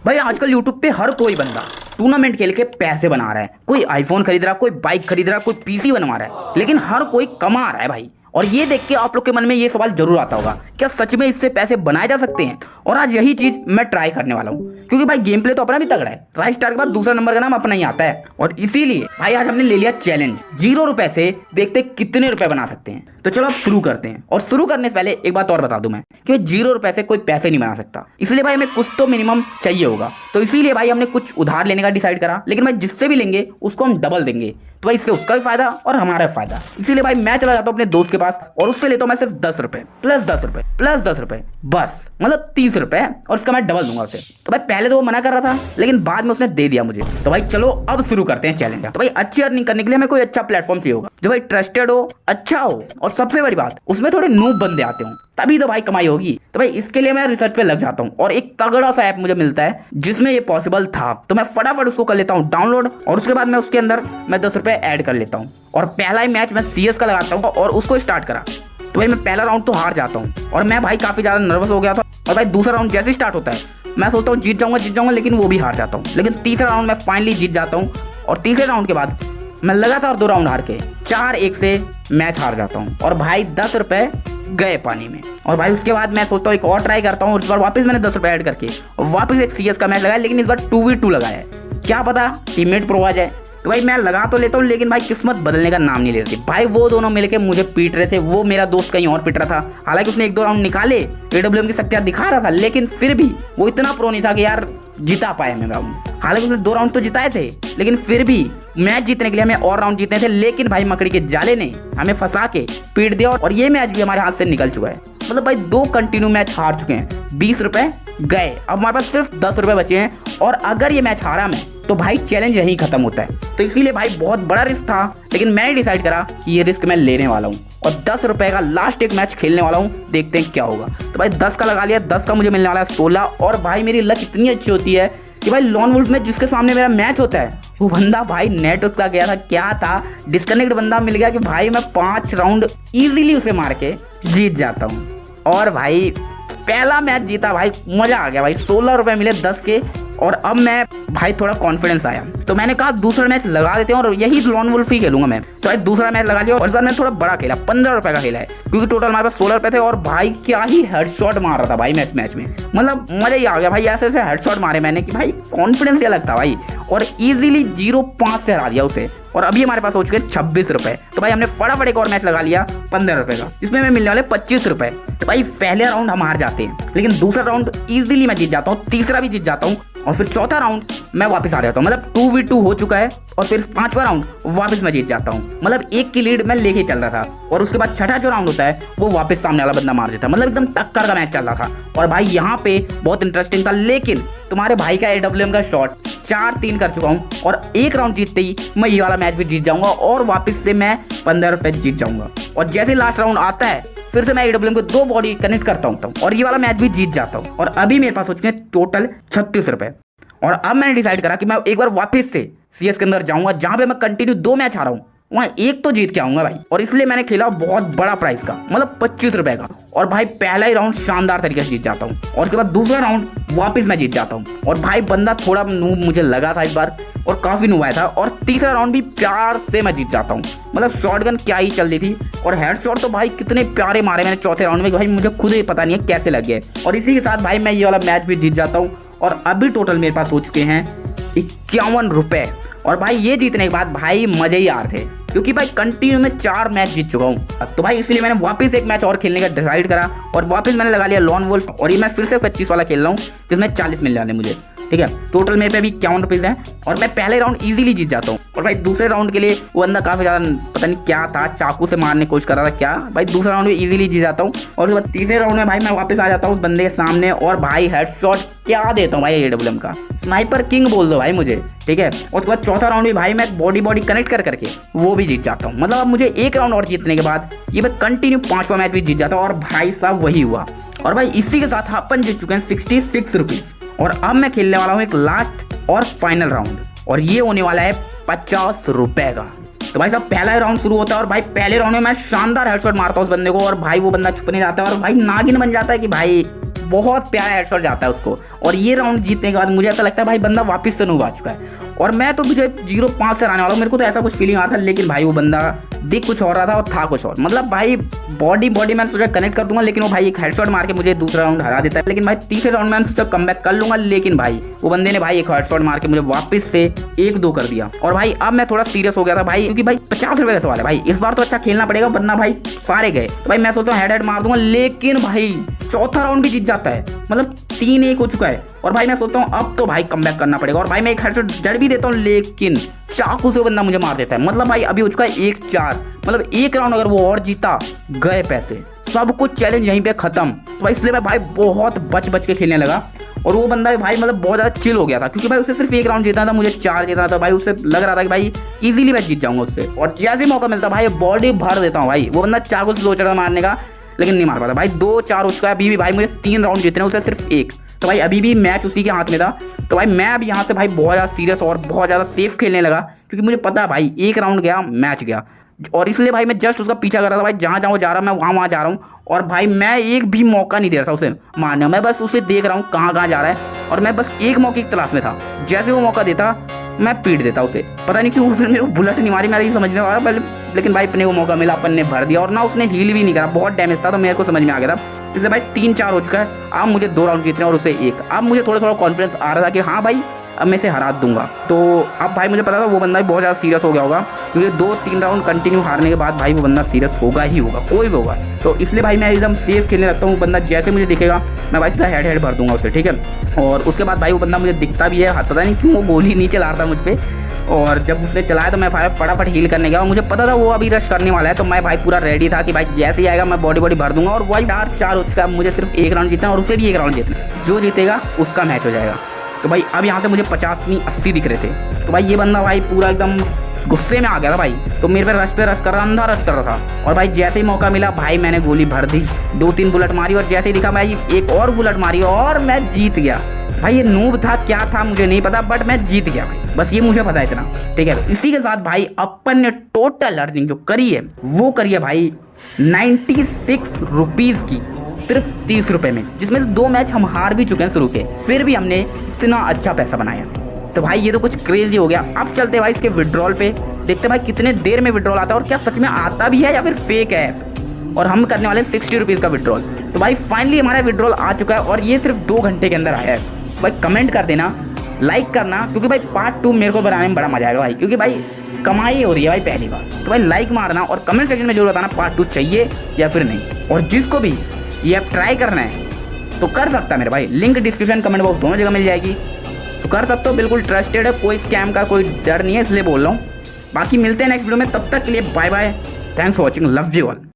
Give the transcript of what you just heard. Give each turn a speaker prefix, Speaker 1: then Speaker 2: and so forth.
Speaker 1: भाई आजकल यूट्यूब पे हर कोई बंदा टूर्नामेंट खेल के पैसे बना रहा है। कोई आईफोन खरीद रहा है, कोई बाइक खरीद रहा है, कोई पीसी बनवा रहा है, लेकिन हर कोई कमा रहा है भाई। और ये देख के आप लोग के मन में ये सवाल जरूर आता होगा, क्या सच में इससे पैसे बनाए जा सकते हैं? और आज यही चीज मैं ट्राई करने वाला हूँ, क्योंकि भाई गेम प्ले तो अपना भी तगड़ा है। राइस स्टार के बाद दूसरा नंबर का नाम अपना ही आता है, और इसीलिए भाई आज हमने ले लिया चैलेंज 0 रुपए से देखते कितने रुपए बना सकते हैं। तो चलो अब शुरू करते हैं। और शुरू करने से पहले एक बात और बता दूं मैं कि 0 रुपए से कोई पैसे नहीं बना सकता, इसलिए भाई हमें कुछ तो मिनिमम चाहिए होगा। तो इसीलिए भाई हमने कुछ उधार लेने का डिसाइड करा, लेकिन भाई जिससे भी लेंगे उसको हम डबल देंगे, तो भाई इससे उसका भी फायदा और हमारा भी फायदा। इसीलिए भाई मैं चला जाता हूँ अपने दोस्त के पास और उससे लेता हूँ मैं सिर्फ 10 रुपए प्लस 10 रुपए प्लस 10 रुपए, बस मतलब 30 रुपए, और इसका मैं डबल दूंगा उसे। तो भाई पहले तो वो मना कर रहा था, लेकिन बाद में उसने दे दिया मुझे। तो भाई चलो अब शुरू करते हैं चैलेंज। तो भाई अच्छी अर्निंग करने के लिए हमें कोई अच्छा प्लेटफॉर्म चाहिए होगा जो भाई ट्रस्टेड हो, अच्छा हो, और सबसे बड़ी बात उसमें थोड़े नूब बंदे आते हों, तभी तो भाई कमाई होगी। तो भाई इसके लिए मैं रिसर्च पे लग जाता हूँ और एक तगड़ा सा ऐप मुझे मिलता है जिसमें ये पॉसिबल था। तो मैं फटाफट उसको कर लेता हूँ डाउनलोड, और उसके बाद मैं उसके अंदर मैं 10 रुपए ऐड कर लेता हूँ। और पहला ही मैच मैं CS का लगाता हूँ और उसको स्टार्ट करा। तो भाई मैं पहला राउंड तो हार जाता हूँ और मैं भाई काफी ज्यादा नर्वस हो गया था। और भाई दूसरा राउंड जैसे स्टार्ट होता है मैं सोचता हूँ जीत जाऊंगा, लेकिन वो भी हार जाता हूँ। लेकिन तीसरा राउंड मैं फाइनली जीत जाता हूँ, और तीसरे राउंड के बाद मैं लगातार 2 राउंड हार के 4-1 से मैच हार जाता हूँ, और भाई 10 रुपए गए पानी में। और भाई उसके बाद मैं सोचता हूँ एक और ट्राई करता हूँ, और इस बार वापस मैंने 10 रुपए ऐड करके और वापस एक CS का मैच लगाया, लेकिन इस बार 2v2 लगाया है। क्या पता टीममेट प्रो आ जाए। तो भाई मैं लगा तो लेता हूँ, लेकिन भाई किस्मत बदलने का नाम नहीं ले रही। भाई वो दोनों मिलके मुझे पीट रहे थे, वो मेरा दोस्त कहीं और पीट रहा था। हालांकि उसने 1-2 राउंड निकाले, AWM की शक्तियां दिखा रहा था, लेकिन फिर भी वो इतना प्रो नहीं था कि यार जिता पाए मैं राउंड। हालांकि उसने 2 राउंड तो जिताए थे, लेकिन फिर भी मैच जीतने के लिए हमें और राउंड जीतने थे। लेकिन भाई मकड़ी के जाले ने हमें फंसा के पीट दिया, और ये मैच भी हमारे हाथ से निकल चुका है। मतलब भाई 2 कंटिन्यू मैच हार चुके हैं, 20 रुपए गए। अब हमारे पास सिर्फ 10 रुपए बचे हैं, और अगर ये मैच हारा मैं तो भाई चैलेंज यहीं खत्म होता है। तो इसीलिए भाई बहुत बड़ा रिस्क था, लेकिन मैंने डिसाइड करा कि ये रिस्क मैं लेने वाला हूँ और 10 रुपए का लास्ट एक मैच खेलने वाला हूँ। देखते हैं क्या होगा। तो भाई 10 का लगा लिया, 10 का मुझे मिलने वाला है 16। और भाई मेरी लक इतनी अच्छी होती है कि भाई लॉन वुल्फ में जिसके सामने मेरा मैच होता है वो बंदा भाई नेट उसका गया था, क्या था, डिस्कनेक्ट बंदा मिल गया कि भाई मैं 5 राउंड इजीली उसे मार के जीत जाता हूँ। और भाई पहला मैच जीता, भाई मजा आ गया भाई। 16 रुपए मिले 10 के, और अब मैं भाई थोड़ा कॉन्फिडेंस आया, तो मैंने कहा दूसरा मैच लगा देते हैं और यही लॉन वुल्फ ही खेलूंगा मैं। तो भाई दूसरा मैच लगा लिया, और इस बार मैंने थोड़ा बड़ा खेला, 15 रुपए का खेला है, क्योंकि टोटल हमारे पास 16 रुपए थे। और भाई क्या ही हेडशॉट मार रहा था भाई मैं इस मैच में, मतलब मजा ही आ गया भाई। ऐसे ऐसे हेडशॉट मारे मैंने कि भाई कॉन्फिडेंस ही अलग था भाई, और इजीली 0-5 से हरा दिया उसे। और अभी हमारे पास हो चुके 26 रुपए। तो भाई हमने फटाफट एक और मैच लगा लिया 15 रुपए का, इसमें हमें मिलने वाले 25 रुपए। तो भाई पहले राउंड हम हार जाते हैं, लेकिन दूसरा राउंड इजीली मैं जीत जाता हूँ, तीसरा भी जीत जाता हूँ, और फिर चौथा राउंड मैं वापस आ जाता हूँ। मतलब 2v2 हो चुका है, और फिर 5वां राउंड वापस मैं जीत जाता हूँ। मतलब 1 की लीड मैं लेके चल रहा था, और उसके बाद छठा जो राउंड होता है वो वापस सामने वाला बंदा मार देता है। मतलब एकदम टक्कर का मैच चल रहा था। और भाई यहाँ पे बहुत इंटरेस्टिंग था, लेकिन तुम्हारे भाई का AWM का शॉट 4-3 कर चुका हूँ, और 1 राउंड जीतते ही मैं ये वाला मैच भी जीत जाऊंगा, और वापस से मैं 15 रुपए जीत जाऊंगा। और जैसे लास्ट राउंड आता है फिर से मैं AWM को 2 बॉडी कनेक्ट करता हूँ, और ये वाला मैच भी जीत जाता हूँ। और अभी मेरे पास हो चुके हैं टोटल 36 रुपए। और अब मैंने डिसाइड करा कि मैं एक बार वापस से CS के अंदर जाऊंगा, जहां पे मैं कंटिन्यू 2 मैच हारा हूँ, वहाँ 1 तो जीत के आऊंगा भाई। और इसलिए मैंने खेला बहुत बड़ा प्राइस का, मतलब 25 रुपए का। और भाई पहला ही राउंड शानदार तरीके से जीत जाता हूँ, और उसके बाद दूसरा राउंड वापस मैं जीत जाता हूँ। और भाई बंदा थोड़ा नूब मुझे लगा था इस बार, और काफी नूब आया था। और तीसरा राउंड भी प्यार से मैं जीत जाता हूँ। मतलब शॉटगन क्या ही चल रही थी, और हेडशॉट तो भाई कितने प्यारे मारे मैंने चौथे राउंड में, भाई मुझे खुद ही पता नहीं है कैसे लग गए। और इसी के साथ भाई मैं ये वाला मैच भी जीत जाता हूँ, और अभी टोटल मेरे पास हो चुके हैं 51 रुपए। और भाई ये जीतने के बाद भाई मजे ही आ रहे थे, क्योंकि भाई कंटिन्यू में 4 मैच जीत चुका हूँ। तो भाई इसलिए मैंने वापस एक मैच और खेलने का डिसाइड करा, और वापस मैंने लगा लिया लॉन वुल्फ। और ये मैं फिर से 25 वाला खेल रहा हूँ, जिसमें 40 मिल जाने मुझे, ठीक है। टोटल मेरे पे अभी 51 रुपीज़ है, और मैं पहले राउंड इजीली जीत जाता हूँ। और भाई दूसरे राउंड के लिए वो बंदा काफी ज्यादा पता नहीं क्या था, चाकू से मारने की कोशिश कर रहा था क्या, भाई दूसरा राउंड में इजीली जीत जाता हूँ। और उसके बाद तीसरे राउंड में भाई मैं वापस आ जाता हूँ उस बंदे के सामने, और भाई हेडशॉट क्या देता हूँ भाई AWM का, स्नाइपर किंग बोल दो भाई मुझे, ठीक है। और उसके बाद चौथा राउंड भी भाई मैं बॉडी कनेक्ट करके वो भी जीत जाता हूँ। मतलब अब मुझे 1 राउंड और जीतने के बाद ये मैं कंटिन्यू 5वां मैच भी जीत जाता हूँ, और भाई साहब वही हुआ। और भाई इसी के साथ अपन जीत चुके हैं 66 रुपीज़। और अब मैं खेलने वाला हूँ एक लास्ट और फाइनल राउंड, और ये होने वाला है 50 रुपए का। तो भाई साहब पहला राउंड शुरू होता है, और भाई पहले राउंड में मैं शानदार हेडशॉट मारता हूँ उस बंदे को, और भाई वो बंदा छुप नहीं जाता है, और भाई नागिन बन जाता है कि भाई बहुत प्यारा हेडशॉट जाता है उसको। और ये राउंड जीतने के बाद मुझे ऐसा लगता है भाई बंदा वापस से नूब आ चुका है, और मैं तो मुझे 0-5 से आने वाला हूँ, मेरे को तो ऐसा कुछ फीलिंग आ रहा था। लेकिन भाई वो बंदा दिख कुछ और रहा था और था कुछ और, मतलब भाई बॉडी मैंने सोचा कनेक्ट कर दूंगा, लेकिन वो भाई एक हेडशॉट मार के मुझे दूसरा राउंड हरा देता है। लेकिन भाई तीसरे राउंड में मैंने सोचा कमबैक कर लूंगा, लेकिन भाई वो बंदे ने भाई एक हेडशॉट मार के मुझे वापस से 1-2 कर दिया। और भाई अब मैं थोड़ा सीरियस हो गया था भाई, क्योंकि भाई 50 रुपए का सवाल है भाई, इस बार तो अच्छा खेलना पड़ेगा, वरना भाई सारे गए। तो भाई मैं सोचता हूँ हेड मार दूंगा, लेकिन भाई चौथा राउंड भी जीत जाता है, मतलब 3-1 हो चुका है। और भाई मैं सोचता हूँ अब तो भाई कमबैक करना पड़ेगा, और भाई मैं एक हेडशॉट जड़ भी देता हूँ, लेकिन चाकू से बंदा मुझे मार देता है। मतलब भाई अभी हो चुका है 1-4, मतलब एक राउंड अगर वो और जीता गए पैसे, सब कुछ चैलेंज यहीं पे खत्म। तो भाई इसलिए मैं भाई बहुत बच के खेलने लगा, और वो बंदा भाई मतलब बहुत ज़्यादा चिल हो गया था, क्योंकि भाई उसे सिर्फ 1 राउंड जीतना था, मुझे 4 जीतना था। भाई उससे लग रहा था कि भाई इजीली मैं जीत जाऊंगा उससे, और जैसे मौका मिलता भाई बॉडी भर देता हूँ भाई। वो बंदा चाकू से सोच रहा था मारने का, लेकिन नहीं मार पाता भाई। 2-4 हो चुका है अभी भी भाई, मुझे 3 राउंड जीतने उसे सिर्फ 1। तो भाई अभी भी मैच उसी के हाथ में था। तो भाई मैं अभी यहाँ से भाई बहुत ज़्यादा सीरियस और बहुत ज़्यादा सेफ खेलने लगा, क्योंकि मुझे पता है भाई 1 राउंड गया मैच गया, और इसलिए भाई मैं जस्ट उसका पीछा कर रहा था भाई, जहाँ जहाँ जा रहा मैं वहाँ जा रहा हूँ। और भाई मैं एक भी मौका नहीं दे रहा था उसे मारने, मैं बस उसे देख रहा हूँ कहाँ जा रहा है, और मैं बस एक मौके की तलाश में था। जैसे वो मौका देता मैं पीट देता उसे, पता नहीं क्यों उसने मेरे को बुलेट नहीं मारी, मैं ये समझने वाला पहले। लेकिन भाई अपने को मौका मिला, अपन ने भर दिया, और ना उसने हील भी नहीं करा, बहुत डैमेज था, तो मेरे को समझ में आ गया था। इसलिए भाई 3-4 हो चुका है, अब मुझे 2 राउंड जीतने और उसे 1। अब मुझे थोड़ा कॉन्फिडेंस आ रहा था कि हाँ भाई अब मैं इसे हरा दूंगा। तो अब भाई मुझे पता था वो बंदा भी बहुत ज़्यादा सीरियस हो गया होगा, क्योंकि 2-3 राउंड कंटिन्यू हारने के बाद भाई वो बंदा सीरियस होगा ही होगा, कोई भी होगा। तो इसलिए भाई मैं एकदम सेफ खेलने लगता हूँ। बंदा जैसे मुझे दिखेगा मैं भाई सीधा हेड भर दूंगा उसे, ठीक है। और उसके बाद भाई वो बंदा मुझे दिखता भी है, पता नहीं क्यों वो गोली नहीं चला रहा था मुझ पर, और जब उसने चलाया तो मैं भाई फटाफट हील करने गया, और मुझे पता था वो अभी रश करने वाला है। तो मैं भाई पूरा रेडी था कि भाई जैसे ही आएगा मैं बॉडी भर दूंगा। और वही 4 हो चुका है, मुझे सिर्फ 1 राउंड जीतना, और उसे भी 1 राउंड जीतना, जो जीतेगा उसका मैच हो जाएगा। तो भाई अब यहाँ से मुझे 50 नहीं 80 दिख रहे थे। तो भाई ये बंदा भाई पूरा एकदम गुस्से में आ गया था भाई, तो मेरे पे रश कर रहा, अंधा रश कर रहा था। और भाई जैसे ही मौका मिला भाई मैंने गोली भर दी, 2-3 बुलेट मारी, और जैसे ही दिखा भाई एक और बुलेट मारी, और मैं जीत गया। भाई ये नूब था क्या था मुझे नहीं पता, बट मैं जीत गया भाई, बस ये मुझे पता है इतना, ठीक है। इसी के साथ भाई अपन ने टोटल अर्निंग जो करी है वो करी है भाई 96 रुपीज़ की, सिर्फ 30 रुपये में, जिसमें से 2 मैच हम हार भी चुके हैं शुरू के, फिर भी हमने इतना अच्छा पैसा बनाया। तो भाई ये तो कुछ क्रेजी हो गया। अब चलते भाई इसके विड्रॉल पे, देखते भाई कितने देर में विड्रॉल आता है, और क्या सच में आता भी है या फिर फेक है ऐप। और हम करने वाले हैं 60 रुपीज़ का विड्रॉल। तो भाई फाइनली हमारा विड्रॉल आ चुका है, और ये सिर्फ 2 घंटे के अंदर आया है। भाई कमेंट कर देना, लाइक करना, क्योंकि भाई पार्ट 2 मेरे को बनाने में बड़ा मजा आएगा भाई, क्योंकि भाई कमाई हो रही है भाई पहली बार। तो भाई लाइक मारना, और कमेंट सेक्शन में जरूर बताना पार्ट 2 चाहिए या फिर नहीं। और जिसको भी ये ऐप ट्राई करना है तो कर सकता है मेरे भाई, लिंक डिस्क्रिप्शन कमेंट बॉक्स दोनों जगह मिल जाएगी, तो कर सकते हो, बिल्कुल ट्रस्टेड है, कोई स्कैम का कोई डर नहीं है, इसलिए बोल रहा हूँ। बाकी मिलते हैं नेक्स्ट वीडियो में, तब तक के लिए bye bye, thanks for watching, love you all.